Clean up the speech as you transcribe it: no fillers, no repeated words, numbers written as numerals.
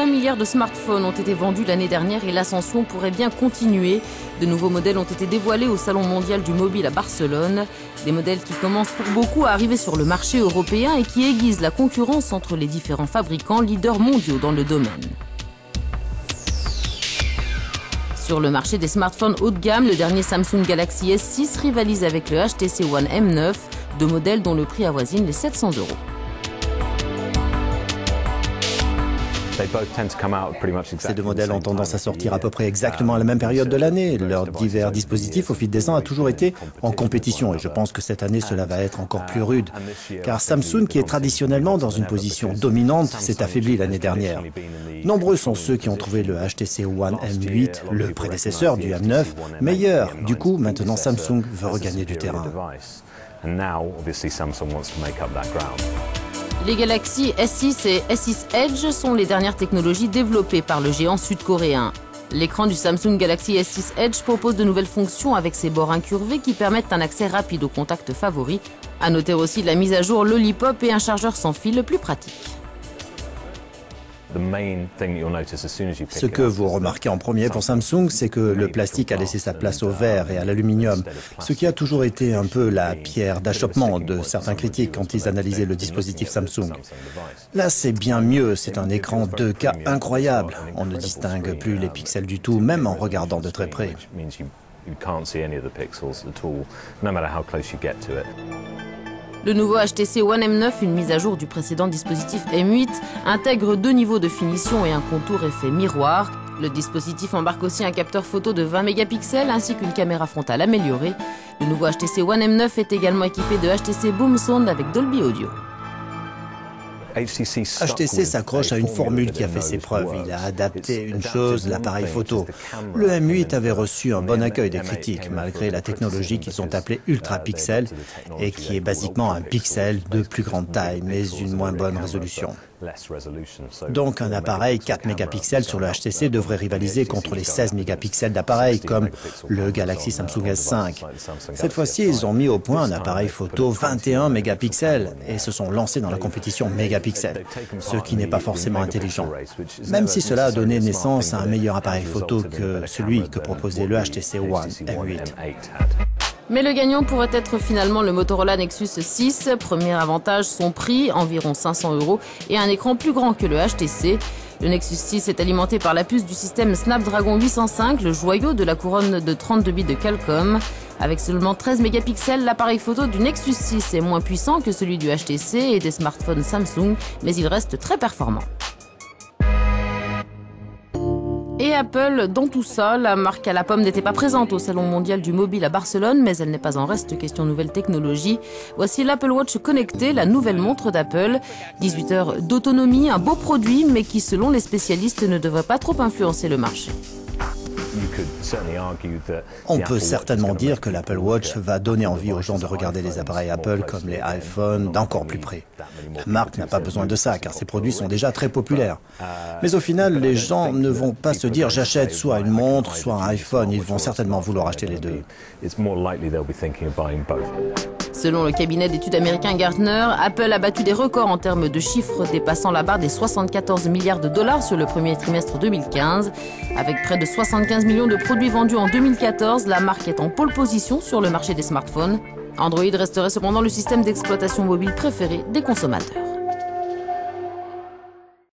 milliard de smartphones ont été vendus l'année dernière et l'ascension pourrait bien continuer. De nouveaux modèles ont été dévoilés au Salon mondial du mobile à Barcelone. Des modèles qui commencent pour beaucoup à arriver sur le marché européen et qui aiguisent la concurrence entre les différents fabricants leaders mondiaux dans le domaine. Sur le marché des smartphones haut de gamme, le dernier Samsung Galaxy S6 rivalise avec le HTC One M9, deux modèles dont le prix avoisine les 700 €. Ces deux modèles ont tendance à sortir à peu près exactement à la même période de l'année. Leurs divers dispositifs au fil des ans a toujours été en compétition et je pense que cette année cela va être encore plus rude. Car Samsung, qui est traditionnellement dans une position dominante, s'est affaibli l'année dernière. Nombreux sont ceux qui ont trouvé le HTC One M8, le prédécesseur du M9, meilleur. Du coup, maintenant Samsung veut regagner du terrain. Les Galaxy S6 et S6 Edge sont les dernières technologies développées par le géant sud-coréen. L'écran du Samsung Galaxy S6 Edge propose de nouvelles fonctions avec ses bords incurvés qui permettent un accès rapide aux contacts favoris. À noter aussi la mise à jour Lollipop et un chargeur sans fil plus pratique. Ce que vous remarquez en premier pour Samsung, c'est que le plastique a laissé sa place au verre et à l'aluminium, ce qui a toujours été un peu la pierre d'achoppement de certains critiques quand ils analysaient le dispositif Samsung. Là, c'est bien mieux, c'est un écran 2K incroyable. On ne distingue plus les pixels du tout, même en regardant de très près. Le nouveau HTC One M9, une mise à jour du précédent dispositif M8, intègre deux niveaux de finition et un contour effet miroir. Le dispositif embarque aussi un capteur photo de 20 mégapixels ainsi qu'une caméra frontale améliorée. Le nouveau HTC One M9 est également équipé de HTC Boom Sound avec Dolby Audio. HTC s'accroche à une formule qui a fait ses preuves. Il a adapté une chose, l'appareil photo. Le M8 avait reçu un bon accueil des critiques, malgré la technologie qu'ils ont appelée Ultra Pixel, et qui est basiquement un pixel de plus grande taille, mais une moins bonne résolution. Donc un appareil 4 mégapixels sur le HTC devrait rivaliser contre les 16 mégapixels d'appareils comme le Galaxy Samsung S5. Cette fois-ci, ils ont mis au point un appareil photo 21 mégapixels et se sont lancés dans la compétition mégapixels, ce qui n'est pas forcément intelligent, même si cela a donné naissance à un meilleur appareil photo que celui que proposait le HTC One M8. Mais le gagnant pourrait être finalement le Motorola Nexus 6. Premier avantage, son prix, environ 500 €, et un écran plus grand que le HTC. Le Nexus 6 est alimenté par la puce du système Snapdragon 805, le joyau de la couronne de 32 bits de Qualcomm. Avec seulement 13 mégapixels, l'appareil photo du Nexus 6 est moins puissant que celui du HTC et des smartphones Samsung, mais il reste très performant. Et Apple, dans tout ça, la marque à la pomme n'était pas présente au Salon mondial du mobile à Barcelone, mais elle n'est pas en reste question nouvelle technologie. Voici l'Apple Watch connecté, la nouvelle montre d'Apple. 18 heures d'autonomie, un beau produit, mais qui, selon les spécialistes, ne devrait pas trop influencer le marché. On peut certainement dire que l'Apple Watch va donner envie aux gens de regarder les appareils Apple comme les iPhones d'encore plus près. La marque n'a pas besoin de ça car ses produits sont déjà très populaires. Mais au final, les gens ne vont pas se dire j'achète soit une montre, soit un iPhone. Ils vont certainement vouloir acheter les deux. Selon le cabinet d'études américain Gartner, Apple a battu des records en termes de chiffres dépassant la barre des 74 milliards de dollars sur le premier trimestre 2015. Avec près de 75 millions de produits vendus en 2014, la marque est en pole position sur le marché des smartphones. Android resterait cependant le système d'exploitation mobile préféré des consommateurs.